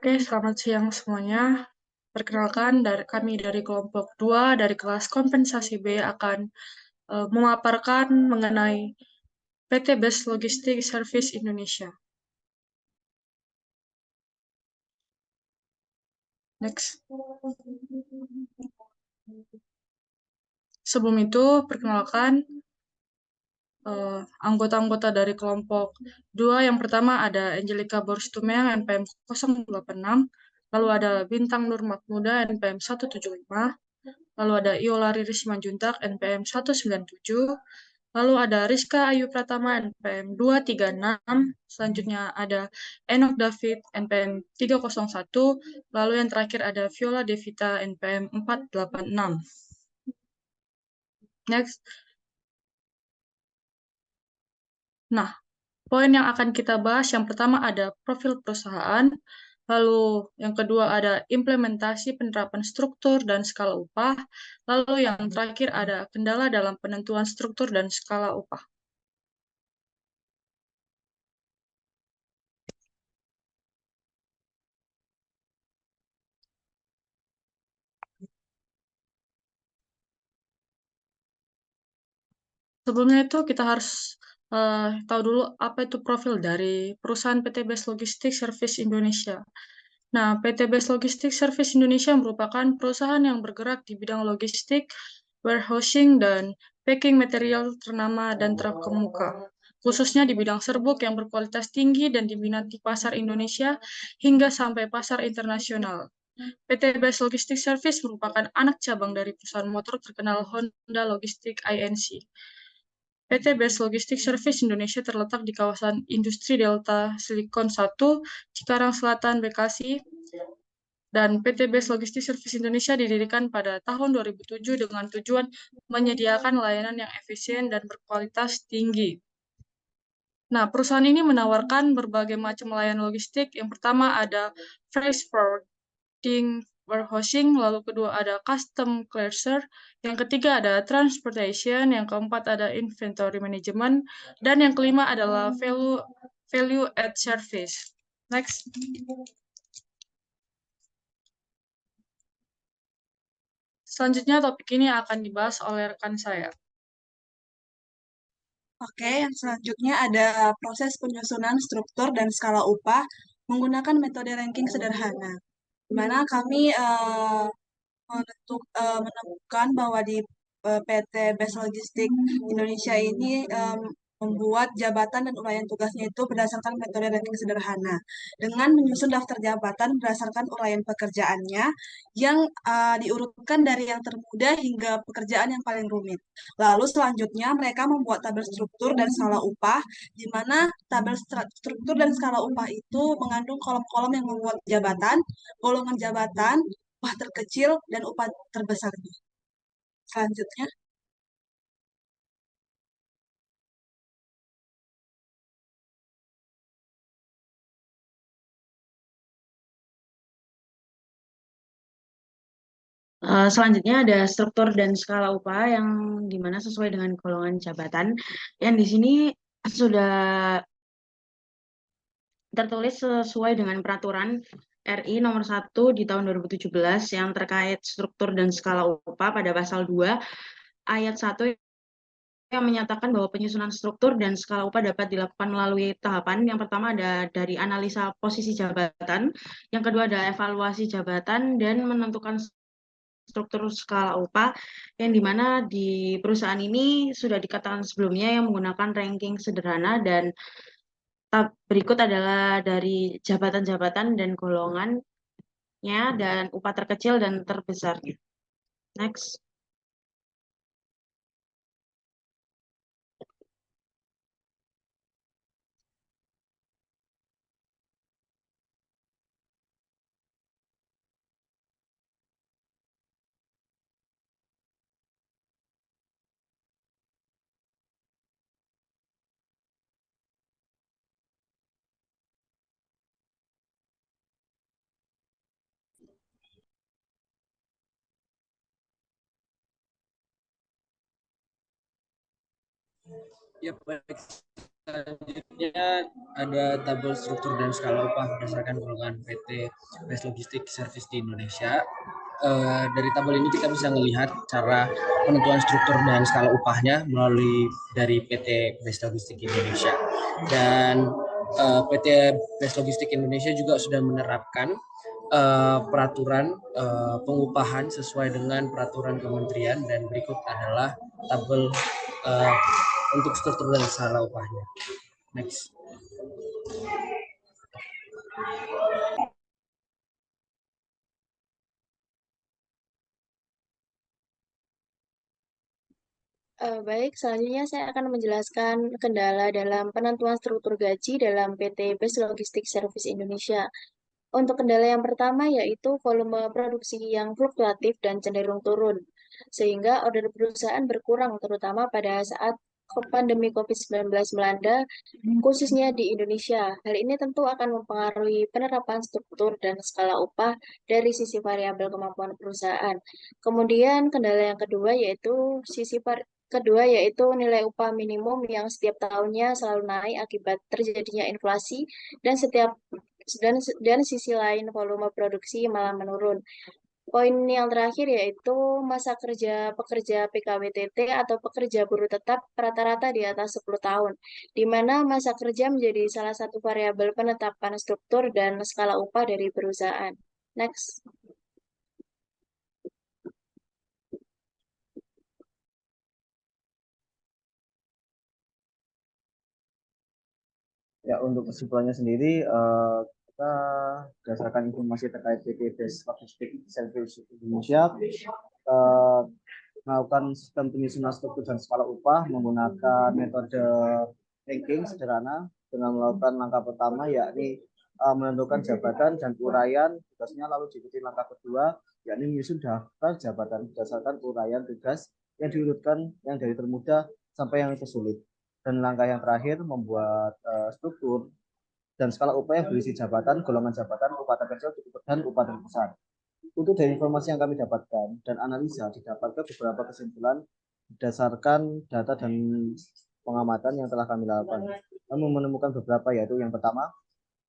Oke, selamat siang semuanya. Perkenalkan, kami dari kelompok 2 dari kelas kompensasi B akan memaparkan mengenai PT Best Logistic Service Indonesia. Next. Sebelum itu, perkenalkan anggota-anggota dari kelompok 2. Yang pertama ada Angelica Borstumeng, NPM 086, lalu ada Bintang Nur Magmuda, NPM 175, lalu ada Iola Riris Simanjuntak, NPM 197, lalu ada Rizka Ayu Pratama, NPM 236, selanjutnya ada Enok David, NPM 301, lalu yang terakhir ada Viola Devita, NPM 486. Next. Nah, poin yang akan kita bahas yang pertama ada profil perusahaan, lalu yang kedua ada implementasi penerapan struktur dan skala upah, lalu yang terakhir ada kendala dalam penentuan struktur dan skala upah. Sebelumnya itu kita harus tahu dulu apa itu profil dari perusahaan PT Best Logistics Service Indonesia. Nah, PT Best Logistics Service Indonesia merupakan perusahaan yang bergerak di bidang logistik, warehousing, dan packing material ternama dan terkemuka, khususnya di bidang serbuk yang berkualitas tinggi dan diminati pasar Indonesia hingga sampai pasar internasional. PT Best Logistics Service merupakan anak cabang dari perusahaan motor terkenal Honda Logistics Inc. PT Best Logistics Service Indonesia terletak di kawasan Industri Delta Silicon 1, Cikarang Selatan, Bekasi, dan PT Best Logistics Service Indonesia didirikan pada tahun 2007 dengan tujuan menyediakan layanan yang efisien dan berkualitas tinggi. Nah, perusahaan ini menawarkan berbagai macam layanan logistik. Yang pertama ada freight forwarding, warehousing, lalu kedua ada custom clearer, yang ketiga ada transportation, yang keempat ada inventory management, dan yang kelima adalah value add service. Next. Selanjutnya topik ini akan dibahas oleh rekan saya. Oke, yang selanjutnya ada proses penyusunan struktur dan skala upah menggunakan metode ranking sederhana, di mana kami menemukan bahwa di PT Best Logistik Indonesia ini membuat jabatan dan uraian tugasnya itu berdasarkan metode ranking sederhana dengan menyusun daftar jabatan berdasarkan uraian pekerjaannya yang diurutkan dari yang termudah hingga pekerjaan yang paling rumit. Lalu selanjutnya mereka membuat tabel struktur dan skala upah, di mana tabel struktur dan skala upah itu mengandung kolom-kolom yang membuat jabatan, golongan jabatan, upah terkecil, dan upah terbesarnya. Selanjutnya, Selanjutnya ada struktur dan skala upah yang dimana sesuai dengan golongan jabatan. Yang di sini sudah tertulis sesuai dengan peraturan RI nomor 1 di tahun 2017 yang terkait struktur dan skala upah pada pasal 2 ayat 1 yang menyatakan bahwa penyusunan struktur dan skala upah dapat dilakukan melalui tahapan. Yang pertama ada dari analisa posisi jabatan, yang kedua ada evaluasi jabatan, dan menentukan struktur skala upah yang dimana di perusahaan ini sudah dikatakan sebelumnya yang menggunakan ranking sederhana, dan berikut adalah dari jabatan-jabatan dan golongannya dan upah terkecil dan terbesarnya. Next. Ya, baik. Selanjutnya ada tabel struktur dan skala upah berdasarkan golongan PT Best Logistic Service di Indonesia. Dari tabel ini kita bisa melihat cara penentuan struktur dan skala upahnya melalui dari PT Best Logistic Indonesia. Dan PT Best Logistic Indonesia juga sudah menerapkan peraturan pengupahan sesuai dengan peraturan kementerian, dan berikut adalah tabel untuk struktur dan skala upahnya. Next. Baik, selanjutnya saya akan menjelaskan kendala dalam penentuan struktur gaji dalam PT Best Logistic Service Indonesia. Untuk kendala yang pertama yaitu volume produksi yang fluktuatif dan cenderung turun, sehingga order perusahaan berkurang terutama pada saat pandemi COVID-19 melanda, khususnya di Indonesia. Hal ini tentu akan mempengaruhi penerapan struktur dan skala upah dari sisi variabel kemampuan perusahaan. Kemudian kendala yang kedua yaitu nilai upah minimum yang setiap tahunnya selalu naik akibat terjadinya inflasi dan sisi lain volume produksi malah menurun. Poin yang terakhir yaitu masa kerja pekerja PKWTT atau pekerja buruh tetap rata-rata di atas 10 tahun, di mana masa kerja menjadi salah satu variabel penetapan struktur dan skala upah dari perusahaan. Next. Ya, untuk kesimpulannya sendiri, kita berdasarkan informasi terkait PT Best Logistic Service Indonesia, melakukan sistem penyusunan struktur dan skala upah menggunakan metode ranking sederhana dengan melakukan langkah pertama yakni menentukan jabatan dan uraian tugasnya, lalu diikuti langkah kedua yakni menyusun daftar jabatan berdasarkan uraian tugas yang diurutkan yang dari termudah sampai yang tersulit. Dan langkah yang terakhir membuat struktur dan skala upah yang berisi jabatan, golongan jabatan, upah terkecil, dan upah terbesar. Untuk dari informasi yang kami dapatkan dan analisa, didapatkan beberapa kesimpulan berdasarkan data dan pengamatan yang telah kami lakukan. Kami menemukan beberapa, yaitu yang pertama,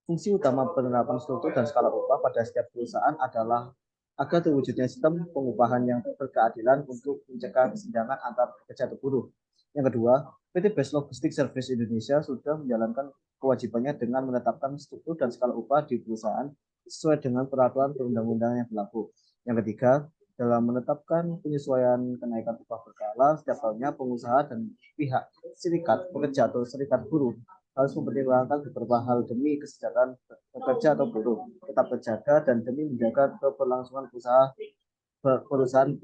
fungsi utama penerapan struktur dan skala upah pada setiap perusahaan adalah agar terwujudnya sistem pengupahan yang berkeadilan untuk mencegah kesenjangan antar pekerja atau buruh. Yang kedua, PT Best Logistic Service Indonesia sudah menjalankan kewajibannya dengan menetapkan struktur dan skala upah di perusahaan sesuai dengan peraturan perundang-undangan yang berlaku. Yang ketiga, dalam menetapkan penyesuaian kenaikan upah berkala setiap tahunnya, pengusaha dan pihak serikat pekerja atau serikat buruh harus mempertimbangkan beberapa hal demi kesejahteraan pekerja atau buruh tetap terjaga dan demi menjaga keberlangsungan perusahaan,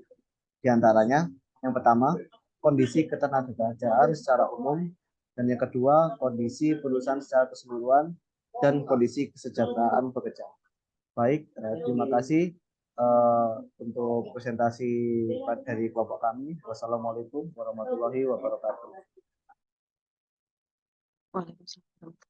diantaranya yang pertama, kondisi ketenagakerjaan secara umum, dan yang kedua, kondisi perusahaan secara keseluruhan, dan kondisi kesejahteraan pekerja. Baik, terima kasih untuk presentasi dari kelompok kami. Wassalamualaikum warahmatullahi wabarakatuh. Waalaikumsalam.